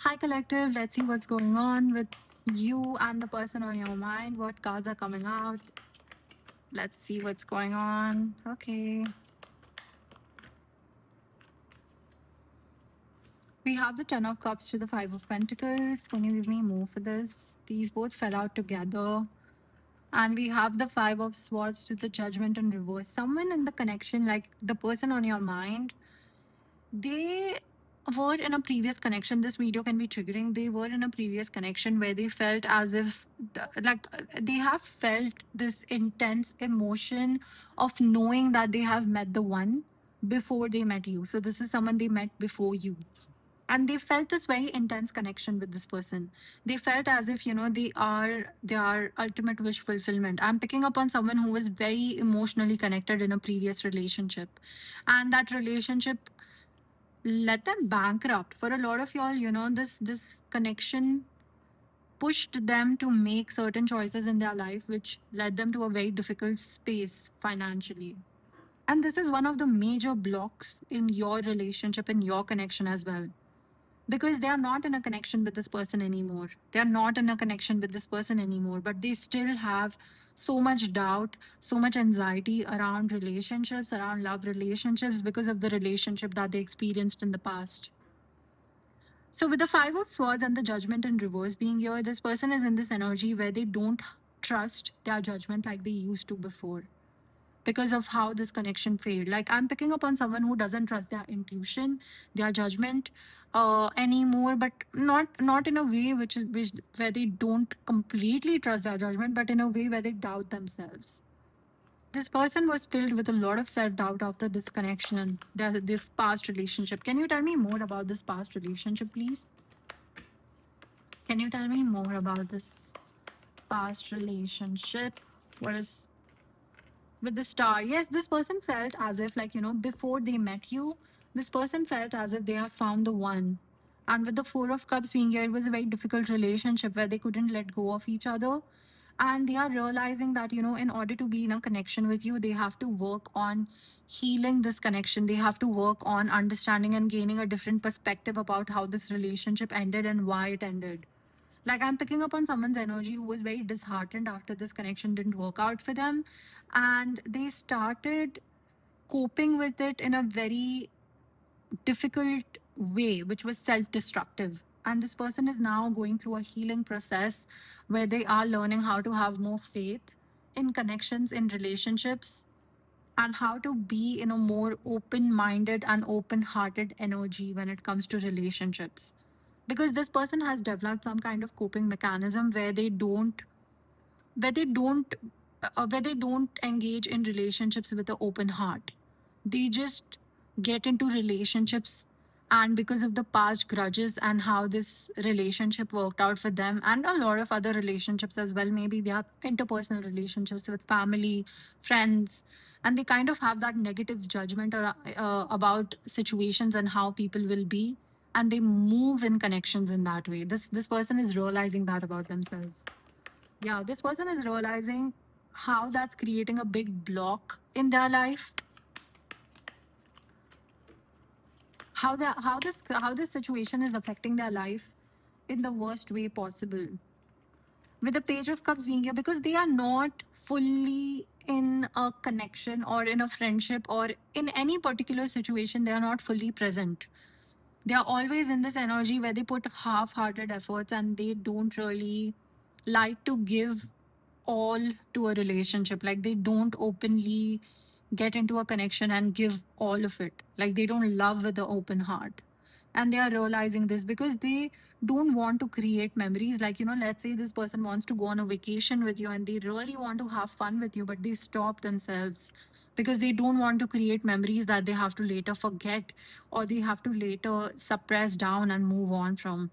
Hi, collective. Let's see what's going on with you and the person on your mind. What cards are coming out? Let's see what's going on. Okay. We have the Ten of Cups to the Five of Pentacles. Can you give me more for this? These both fell out together. And we have the Five of Swords to the Judgment in reverse. Someone in the connection, like the person on your mind, they were in a previous connection. This video can be triggering. They were in a previous connection where they felt as if they have felt this intense emotion of knowing that they have met the one before they met you. So this is someone they met before you, and they felt this very intense connection with this person. They felt as if they are ultimate wish fulfillment. I'm picking up on someone who was very emotionally connected in a previous relationship, and that relationship let them bankrupt. For a lot of y'all, this connection pushed them to make certain choices in their life which led them to a very difficult space financially. And this is one of the major blocks in your relationship, in your connection as well, because they are not in a connection with this person anymore. They are not in a connection with this person anymore, but they still have so much doubt, so much anxiety around relationships, around love relationships, because of the relationship that they experienced in the past. So, with the Five of Swords and the Judgment in reverse being here, this person is in this energy where they don't trust their judgment like they used to before, because of how this connection failed. Like, I'm picking up on someone who doesn't trust their intuition, their judgment anymore, but not in a way which where they don't completely trust their judgment, but in a way where they doubt themselves. This person was filled with a lot of self doubt after this connection, this past relationship. Can you tell me more about this past relationship, please? Can you tell me more about this past relationship? What is with the star? Yes, this person felt as if, like, before they met you, this person felt as if they have found the one. And with the Four of Cups being here, it was a very difficult relationship where they couldn't let go of each other. And they are realizing that, in order to be in a connection with you, they have to work on healing this connection. They have to work on understanding and gaining a different perspective about how this relationship ended and why it ended. Like, I'm picking up on someone's energy who was very disheartened after this connection didn't work out for them, and they started coping with it in a very difficult way, which was self-destructive. And this person is now going through a healing process where they are learning how to have more faith in connections, in relationships, and how to be in a more open-minded and open-hearted energy when it comes to relationships, because this person has developed some kind of coping mechanism where they don't engage in relationships with an open heart. They just get into relationships, and because of the past grudges and how this relationship worked out for them, and a lot of other relationships as well, maybe they are interpersonal relationships with family, friends, and they kind of have that negative judgment about situations and how people will be, and they move in connections in that way. This person is realizing that about themselves. Yeah, this person is realizing how that's creating a big block in their life, how this situation is affecting their life in the worst way possible. With the Page of Cups being here, because they are not fully in a connection or in a friendship or in any particular situation, they are not fully present. They are always in this energy where they put half-hearted efforts, and they don't really like to give all to a relationship. Like, they don't openly get into a connection and give all of it. Like, they don't love with the open heart. And they are realizing this because they don't want to create memories. Like, let's say this person wants to go on a vacation with you and they really want to have fun with you, but they stop themselves because they don't want to create memories that they have to later forget, or they have to later suppress down and move on from.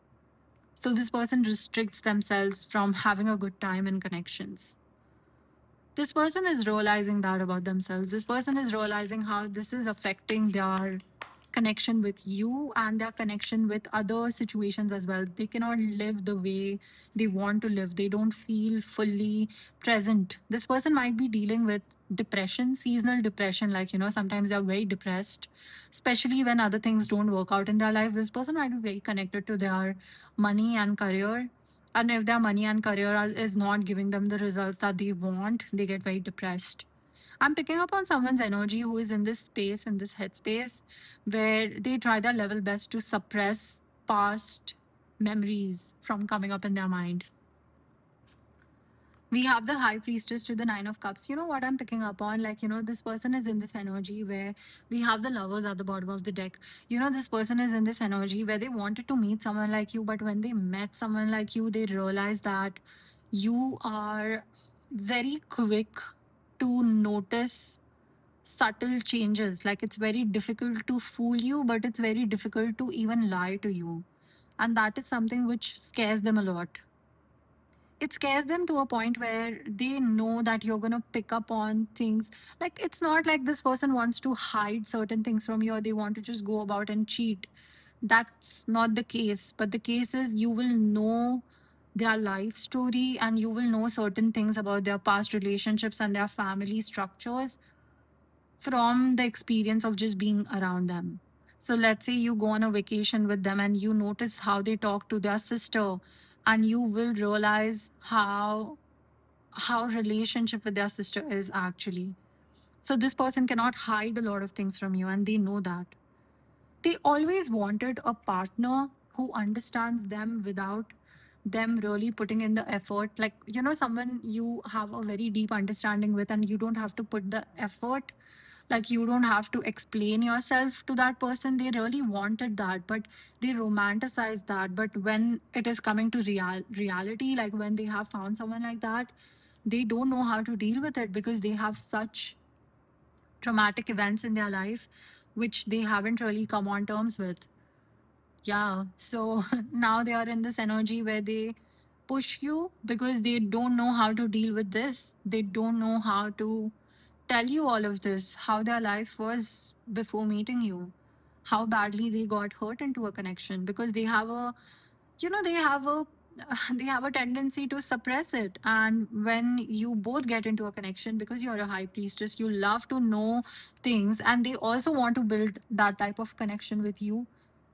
So this person restricts themselves from having a good time in connections. This person is realizing that about themselves. This person is realizing how this is affecting their connection with you and their connection with other situations as well. They cannot live the way they want to live. They don't feel fully present. This person might be dealing with depression, seasonal depression, like, sometimes they're very depressed, especially when other things don't work out in their life. This person might be very connected to their money and career. And if their money and career is not giving them the results that they want, they get very depressed. I'm picking up on someone's energy who is in this space, in this headspace, where they try their level best to suppress past memories from coming up in their mind. We have the high priestess to the nine of cups. You know what I'm picking up on? Like, this person is in this energy where we have the lovers at the bottom of the deck. This person is in this energy where they wanted to meet someone like you, but when they met someone like you, they realized that you are very quick to notice subtle changes. Like, it's very difficult to fool you, but it's very difficult to even lie to you. And that is something which scares them a lot. It scares them to a point where they know that you're going to pick up on things. Like, it's not like this person wants to hide certain things from you or they want to just go about and cheat. That's not the case. But the case is, you will know their life story and you will know certain things about their past relationships and their family structures from the experience of just being around them. So let's say you go on a vacation with them and you notice how they talk to their sister, and you will realize how relationship with their sister is actually. So this person cannot hide a lot of things from you, and they know that. They always wanted a partner who understands them without them really putting in the effort. Like, someone you have a very deep understanding with, and you don't have to put the effort. Like, you don't have to explain yourself to that person. They really wanted that, but they romanticize that. But when it is coming to reality, like when they have found someone like that, they don't know how to deal with it because they have such traumatic events in their life which they haven't really come on terms with. Yeah. So now they are in this energy where they push you because they don't know how to deal with this. They don't know how to tell you all of this, how their life was before meeting you, how badly they got hurt into a connection, because they have a, they have a they have a tendency to suppress it. And when you both get into a connection, because you're a high priestess, you love to know things, and they also want to build that type of connection with you.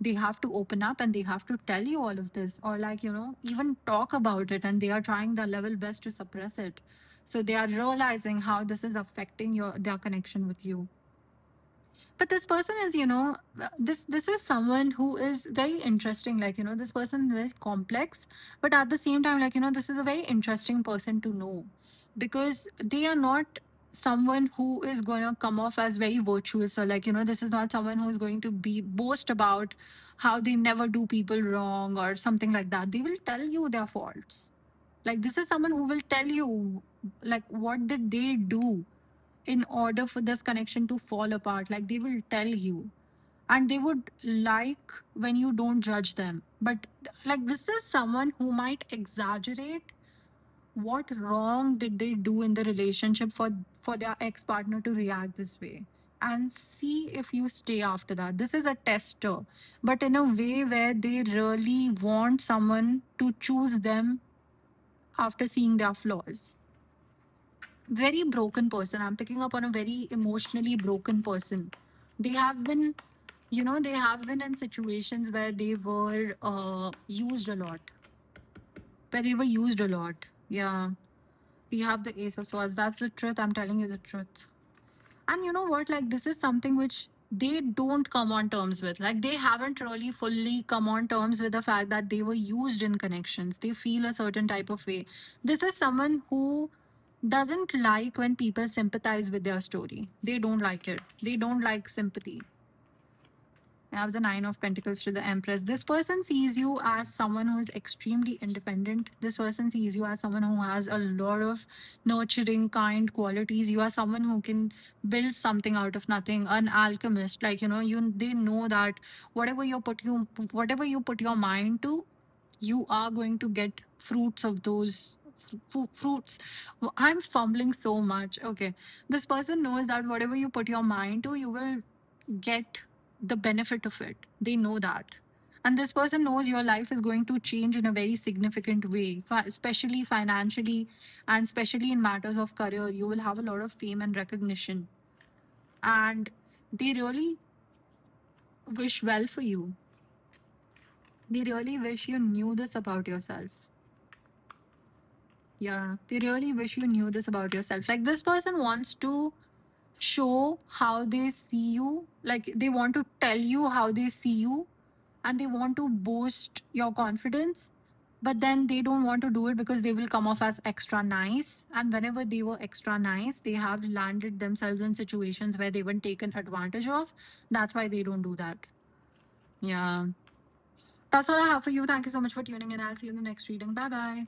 They have to open up and they have to tell you all of this, or like, even talk about it, and they are trying their level best to suppress it. So they are realizing how this is affecting their connection with you. But this person is, this is someone who is very interesting. Like, this person is very complex, but at the same time, like, this is a very interesting person to know, because they are not someone who is going to come off as very virtuous, or like, this is not someone who is going to be boast about how they never do people wrong or something like that. They will tell you their faults. Like, this is someone who will tell you, like, what did they do in order for this connection to fall apart. Like, they will tell you, and they would like when you don't judge them. But like, this is someone who might exaggerate what wrong did they do in the relationship for their ex partner to react this way, and see if you stay after that. This is a tester, but in a way where they really want someone to choose them after seeing their flaws. Very broken person. I'm picking up on a very emotionally broken person. They have been, they have been in situations where they were used a lot. Where they were used a lot. Yeah. We have the Ace of Swords. That's the truth. I'm telling you the truth. And you know what? Like, this is something which they don't come on terms with. Like, they haven't really fully come on terms with the fact that they were used in connections. They feel a certain type of way. This is someone who doesn't like when people sympathize with their story. They don't like it. They don't like sympathy. I have the Nine of Pentacles to the Empress. This person sees you as someone who is extremely independent. This person sees you as someone who has a lot of nurturing, kind qualities. You are someone who can build something out of nothing. An alchemist, like, they know that whatever you put your mind to, you are going to get fruits of those fruits. I'm fumbling so much. Okay, this person knows that whatever you put your mind to, you will get the benefit of it. They know that. And this person knows your life is going to change in a very significant way, especially financially and especially in matters of career. You will have a lot of fame and recognition. And they really wish well for you. They really wish you knew this about yourself. Yeah, they really wish you knew this about yourself. Like, this person wants to show how they see you, like they want to tell you how they see you, and they want to boost your confidence, but then they don't want to do it because they will come off as extra nice, and whenever they were extra nice they have landed themselves in situations where they were taken advantage of. That's why they don't do that. Yeah, that's all I have for you. Thank you so much for tuning in. I'll see you in the next reading. Bye bye.